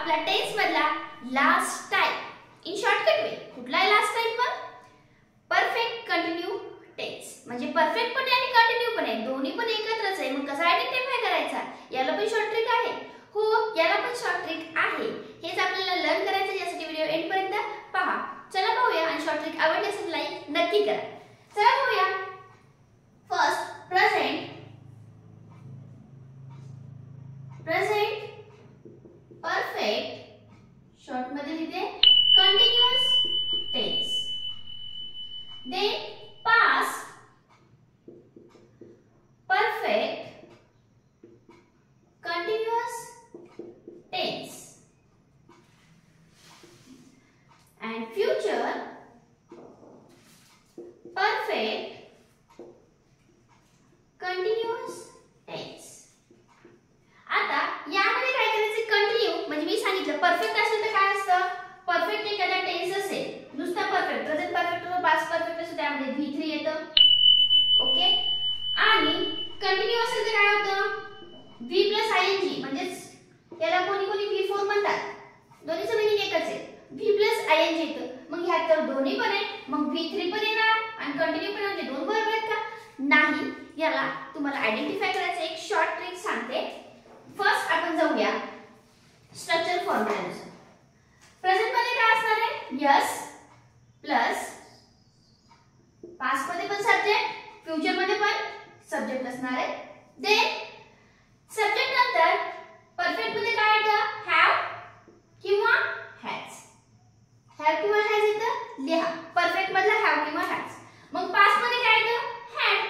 आपला टेन्स मधला last type in shortcut way. कुठला आहे लास्ट टाइप? मग परफेक्ट कंटिन्यू टेन्स. म्हणजे परफेक्ट पण आहे आणि कंटिन्यू पण आहे, दोन्ही पण एकत्रच आहे. मग कसा आयडेंटिफाय करायचा? याला पण शॉर्ट ट्रिक आहे. हो, याला पण शॉर्ट ट्रिक आहे. हेच आपल्याला लर्न करायचं. यासाठी व्हिडिओ एंड पर्यंत पहा. चला पाहूया. आणि शॉर्ट ट्रिक आवडली असेल लाईक नक्की करा. चला पाहूया. फर्स्ट प्रेझेंट परफेक्ट शॉर्ट मध्ये लिहिते continuous tense. Then past perfect continuous tense and future perfect continuous tense. आता यामध्ये काय करायचं? कंटिन्यू म्हणजे मी सांगितलं परफेक्ट असेल तर काय असतं? परफेक्ट एखादा टेन्स असेल, नुसता परफेक्ट प्रेझेंट परफेक्ट व पास्ट परफेक्ट असेल त्यामध्ये V3 येतं. ओके. आणि कंटिन्यू असेल तर काय होतं? V plus ing म्हणजेच याला कोणी कोणी V4 म्हणतात. दोन्हीचं मीनिंग एकच आहे. V plus ing येतं. मग ह्यात तर दोन्ही पण आहे, मग V3 पण येणार आणि कंटिन्यू पण. म्हणजे दोन बरोबर आहेत का? नाही. याला तुम्हाला आयडेंटिफाय करायचं एक शॉर्ट ट्रिक सांगते. फर्स्ट आपण जाऊया स्ट्रक्चर फॉर्म्युलानुसार. प्रेझेंट मध्ये काय असणार आहे? यस प्लस पास्ट मध्ये पण सब्जेक्ट, फ्युचर मध्ये पण सब्जेक्ट असणार आहे. देन सब्जेक्ट नंतर परफेक्ट मध्ये काय येतं? हॅव किंवा हॅज. हॅव किंवा हॅज येतं, लिहा. परफेक्ट मधला हॅव किंवा हॅज. मग पास्ट मध्ये काय येतं? हॅड.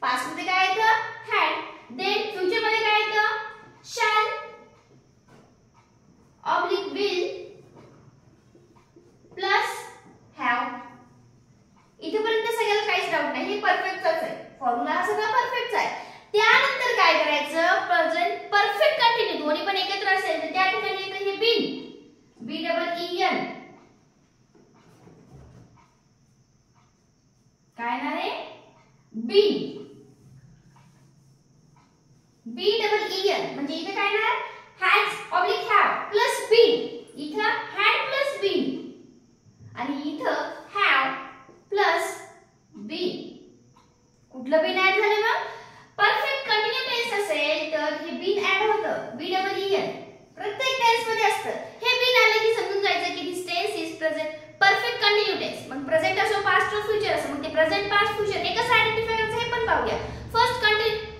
पास्ट मध्ये काय येतं? हॅड. देन फ्युचर मध्ये काय येतं? Shall oblique will plus have. इथेपर्यंत सगळ्याला काहीच डाऊट नाही. हे परफेक्टच आहे. फॉर्म्युला हा सगळा परफेक्टचा आहे. त्यानंतर काय करायचं? प्रेझेंट परफेक्ट कंटिन्यू दोन्ही पण एकत्र असेल तर त्या ठिकाणी येतं हे been. B double E N. काय येणार आहे? Been. B double E N म्हणजे इथे काय येणार? Has oblique have plus been. इथं हॅड प्लस बीन आणि इथं हॅव प्लस बीन. कुठलं बीन ऍड झालं? मग परफेक्ट कंटिन्यू टेन्स असेल तर हे बीन ऍड होतं. बी डबल ई एन प्रत्येक टेन्स मध्ये असतं. हे बीन आले की समजून जायचं की this tense is present perfect continue tense. मग प्रेझेंट असो पास्ट असो फ्युचर असो, मग ते प्रेझेंट पास्ट फ्युचर हे कसं आयडेंटिफाय करायचं हे पण पाहूया. फर्स्ट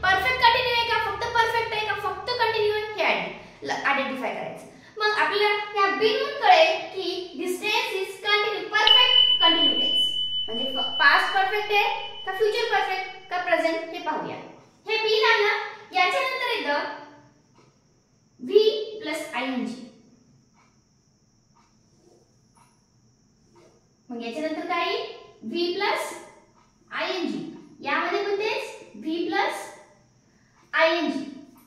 परफेक्ट कंटिन्यू आहे का फक्त परफेक्ट आहे का फक्त कंटिन्यू आहे हे आयडेंटिफाय करायचं. मग आपल्याला या बीन वरून कळेल की this tense is continue perfect continue tense. म्हणजे पास्ट परफेक्ट आहे का फ्युचर परफेक्ट का प्रेझेंट हे पाहूया. हे बीन आलं. याच्यानंतर येतं V प्लस ing. मग याच्यानंतर काय? V plus ing. यामध्ये पण तेच V प्लस ing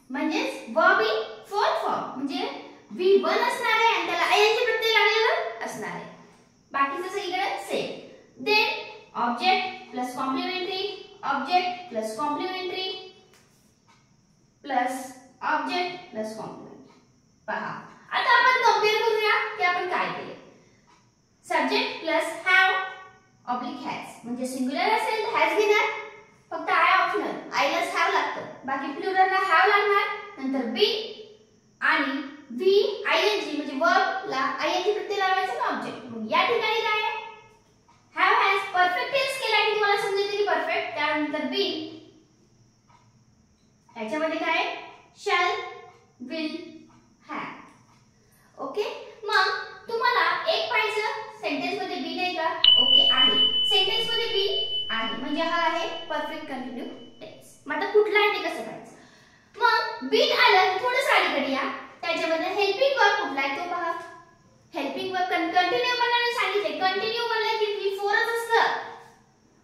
म्हणजेच वर्ब इन फोर्थ फॉर्म. म्हणजे V1 असणार आहे आणि त्याला ing प्रत्यय लागलेला असणार आहे. बाकीचं सगळीकडे same. Then object plus complementary, object plus complementary plus object plus complementary. पहा आता आपण कंपेअर करूया की आपण काय केले. Subject plus have oblique has म्हणजे सिंग्युलर असेल तर हॅज घेणार. फक्त आय ऑप्शनल. आयलाच हॅव लागतं. बाकी प्लुरलला हॅव लागणार. नंतर बी आणि व्ही आयएनजी म्हणजे वर्बला आयएनजी प्रत्यय लावायचा ना ऑब्जेक्ट. मग या ठिकाणी काय आहे? हॅव हॅज परफेक्ट टेन्स केला की तुम्हाला समजेल की परफेक्ट. त्यानंतर बी याच्यामध्ये काय आहे? Shall will have. ओके. मग तुम्हाला एक पाहिजे सेंटेन्स मध्ये बी नाही का? ओके आहे. सेंटेन्स मध्ये बी आहे म्हणजे हा आहे परफेक्ट कंटिन्यू टेन्स. मग आता कुठला आहे ते कसं पाहायचं? मग बीन आलं थोडंसं अलीकडे या. त्याच्यामध्ये हेल्पिंग वर्ब कुठला आहे तो पहा. हेल्पिंग वर्ब कंटिन्यू म्हणून सांगितले. कंटिन्यू म्हणलं की V4 च असतं.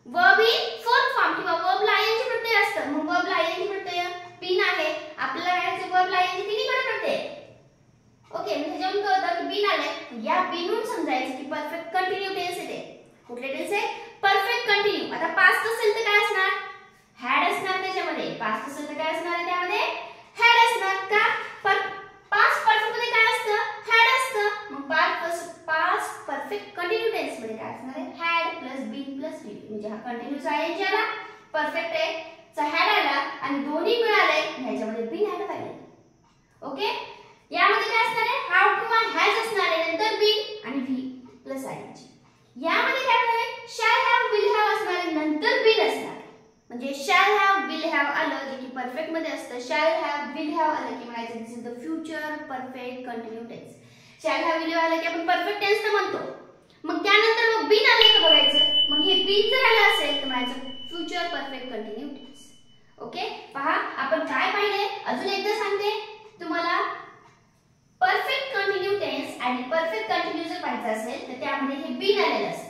वर्ब इन फोर्थ फॉर्म किंवा वर्बला आयएनजी प्रत्यय असतं. मग वर्बला आयएनजी प्रत्यय बीन आहे. परफेक्ट आहे चा हॅड आला आणि दोन्ही मिळाले ह्याच्यामध्ये बीन ऍड पाहिजे. ओके, यामध्ये काय असणार आहे, हाव किंवा हॅज असणार आहे, नंतर बीन आणि व्ही प्लस आयएनजी. यामध्ये काय होणार आहे, शॅल हॅव विल हॅव असणार आहे, नंतर बीन असणार. म्हणजे शॅल हॅव विल हॅव आलं जे की परफेक्ट मध्ये असतं, शॅल हॅव विल हॅव आलं की म्हणायचं this is the future perfect continue tense. Shall have will have आलं की आपण परफेक्ट टेन्स तर म्हणतो. मग त्यानंतर मग बीन आले का बघायचं. मग हे बीन जर आलं असेल तर म्हणायचं future perfect continue tense. Okay, पहा आपण काय पाहिले, अजून एकदा सांगते तुम्हाला. परफेक्ट कंटिन्यू टेन्स आणि परफेक्ट कंटिन्यू जर पाहायचं असेल तर त्यामध्ये हे बीन आलेलं असतं.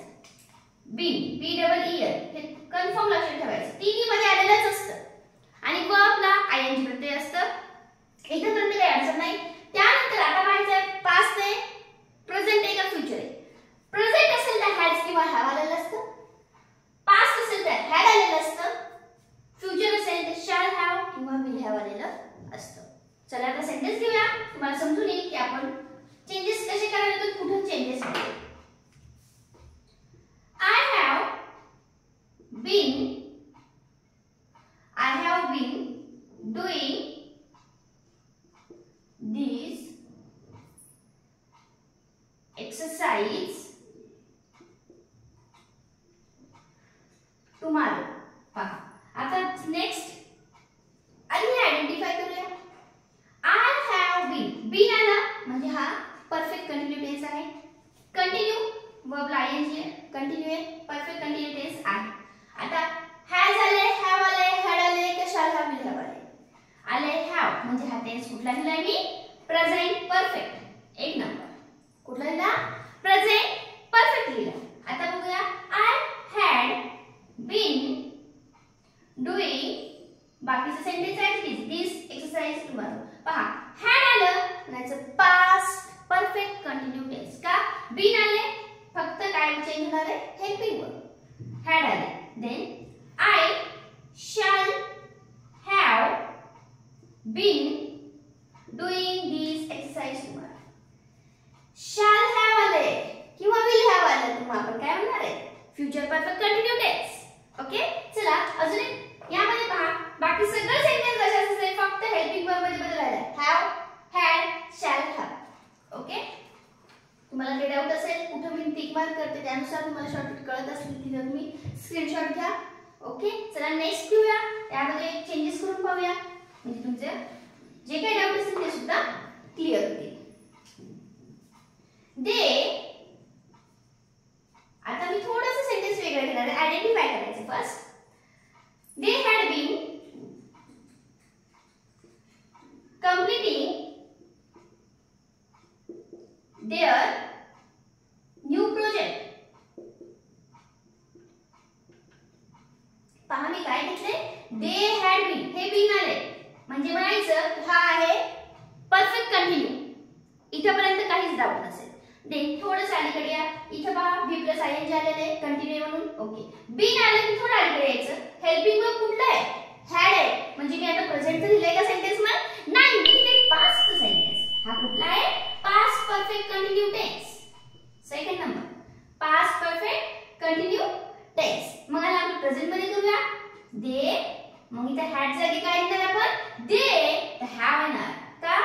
Been B double E L हे कन्फर्म लक्षात ठेवायचं, तिन्ही मध्ये आलेलंच असतं आणि वर्बला आयएनजी प्रत्यय असतं. इथपर्यंत काही अडचण नाही. त्यानंतर आता पाहायचं आहे पास्ट आहे, प्रेझेंट आहे का फ्युचर आहे. प्रेझेंट असेल तर हॅज किंवा हॅव आलेलं असतं, पास्ट असेल तर हॅड आलेलं असतं, फ्युचर असेल तर शॅल हॅव किंवा विल हॅव आलेलं असतं. चला आता सेंटेन्स घेऊया, तुम्हाला समजून येईल की आपण चेंजेस कसे करायला तर कुठे चेंजेस करायचे. I have been doing this exercise tomorrow. पहा आता नेक्स्ट आधी आयडेंटिफाय करूया. I have been आला म्हणजे हा परफेक्ट कंटिन्यू टेन्स आहे. कंटिन्यू वर्ब आयएनजी आहे, कंटिन्यू आहे, परफेक्ट कंटिन्यू टेन्स आहे. आता हॅज आले, हॅव आले, हॅड आले का शॅल हॅव विल हॅव आले. आले हॅव म्हणजे हा टेन्स कुठला लिहिलाय मी, प्रेझेंट परफेक्ट. एक नंबर कुठला लिहिला, प्रेझेंट परफेक्ट लिहिला. आता बघूया आय हॅड बीन डूइंग, बाकीचे सेंटेन्स आहे दिस एक्सरसाइज टुमॉरो. पहा हॅड आलं म्हणायचं पास्ट परफेक्ट कंटिन्यू टेन्स. का बीन आले फक्त काय चेंज होणार आहे, हेल्पिंग वर्ब. हॅड आले then I shall have been doing this exercise tomorrow. Shall have आले किंवा will have आले तर आपण काय म्हणणार आहे, future perfect continue tense. Okay, चला अजून यामध्ये पहा बाकी सगळे सेंटेन्स असेच आहे, फक्त हेल्पिंग वर्ब मध्ये बदल आला, have, had, shall have. Okay, तुम्हाला काही डाऊट असेल कुठे मी टिक मार्क करते त्यानुसार तुम्हाला शॉर्टकट कळत असतील की तुम्ही स्क्रीनशॉट घ्या. ओके, चला नेक्स्ट घेऊया, त्यामध्ये चेंजेस करून पाहूया म्हणजे तुमचे जे काही डाऊट असतील ते सुद्धा क्लिअर होतील. दे, आता मी थोडंसं सेंटेन्स वेगळं घेणार आहे, आयडेंटिफाय करायचं first. They had been completing their new project. पहा मी काय घेतले, दे हॅड बीन, हे बीन आले म्हणजे म्हणायचं हा आहे परफेक्ट कंटिन्यू. इथपर्यंत काहीच डाऊट नसेल. दे थोडंसं अलीकडे या, इथं पहा व्ही प्लस आयएनजी आलेले कंटिन्यू म्हणून. ओके, बीन आलं की थोडं अलीकडे यायचं. हेल्पिंग वर्ब कुठला आहे, हॅड आहे म्हणजे मी आता प्रेझेंटचं लिहिलंय का सेंटेन्स मध्ये, नाही मी लिहिलंय पास्ट सेंटेन्स. हा कुठला आहे, past perfect continue tense. Second number past perfect continue tense. मग आता आपण प्रेझेंट मध्ये करूया. दे, मग इथे हॅड जागी काय लिहिणार आपण, दे तर हॅव येणार. का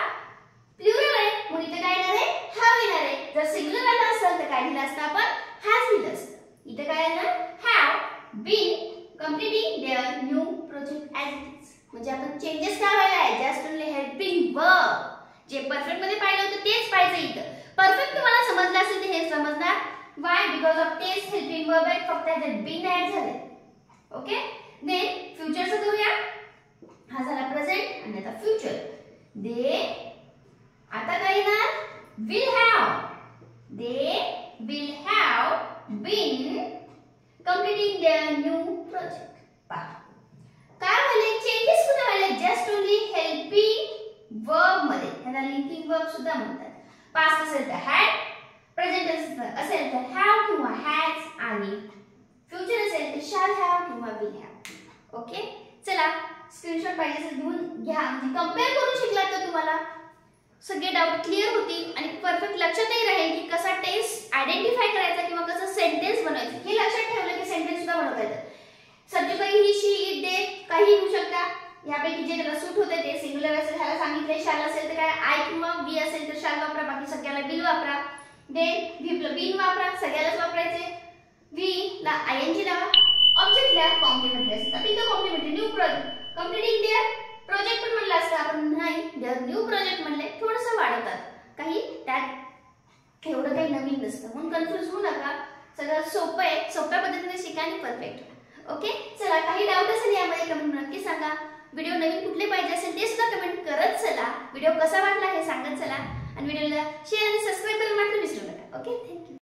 प्लुरल आहे मग इथे काय येणार आहे, हॅव येणार आहे. जर सिंगुलर आलं असेल तर काय लिहिलं असतं आपण, हॅज लिहिलं असतं. इथे काय येणार, have been completing their new project as it is. म्हणजे आपण चेंजेस काय व्हायला आहे, जस्ट ओनली हेल्पिंग वर्ब. जे परफेक्ट मध्ये पाहिलं होतं तेच पाहिजे इथं. परफेक्ट तुम्हाला समजलं असेल तर हे समजणार. व्हाय, बिकॉज ऑफ तेच हेल्पिंग वर्ब आहे, फक्त त्यात बीन ऍड झाले. ओके, देन फ्युचरचं करूया. हा झाला प्रेझेंट आणि आता फ्युचर. दे, आता काय येणार, will have. They will have been completing their new project. पहा काय झाले, चेंजेस कुठे झाले, जस्ट ओनली हेल्पिंग वर्ब मध्ये. ह्याला लिंकिंग वर्ब सुद्धा म्हणतात. पास्ट असेल तर हॅड, प्रेझेंट असेल तर हॅव किंवा हॅज आणि फ्युचर असेल तर शॅल हॅव किंवा विल हॅव. ओके, चला स्क्रीनशॉट पाहिजे असेल घेऊन घ्या, म्हणजे कंपेअर करून शिकला तर तुम्हाला सगळे डाऊट क्लिअर होतील आणि परफेक्ट लक्षातही राहील की कसा टेन्स आयडेंटिफाय करायचा किंवा कसं सेंटेन्स बनवायचं. हे लक्षात ठेवलं की सेंटेन्स सुद्धा बनवता येतं. सब्जेक्ट ही शी म्हणजे जे त्याला सूट होते ते सिंग्युलर असेल ह्याला सांगितले शाल असेल तर काय आय किंवा वी असेल तर शाल वापरा, बाकी सगळ्याला विल वापरा. देन व्ही बिन वापरा, सगळ्यालाच वापरायचे. वी ला आयएनजी लावा, ऑब्जेक्टला कॉम्प्लिमेंटरी असतात. आता इथं complementary new project completing their project पण म्हणलं असतं आपण, नाही देअर न्यू प्रोजेक्ट म्हणले थोडंसं वाढवतात, काही त्यात एवढं काही नवीन नसतं, म्हणून कन्फ्युज होऊ नका. सगळं सोपं आहे, सोप्या पद्धतीने शिका आणि परफेक्ट. ओके, चला काही डाऊट असेल यामध्ये कमेंट नक्की सांगा. व्हिडिओ नवीन कुठले पाहिजे असेल ते सुद्धा कमेंट करत चला. व्हिडिओ कसा वाटला हे सांगत चला आणि व्हिडिओला शेअर आणि सबस्क्राइब करायला मात्र विसरू नका. Okay, thank you.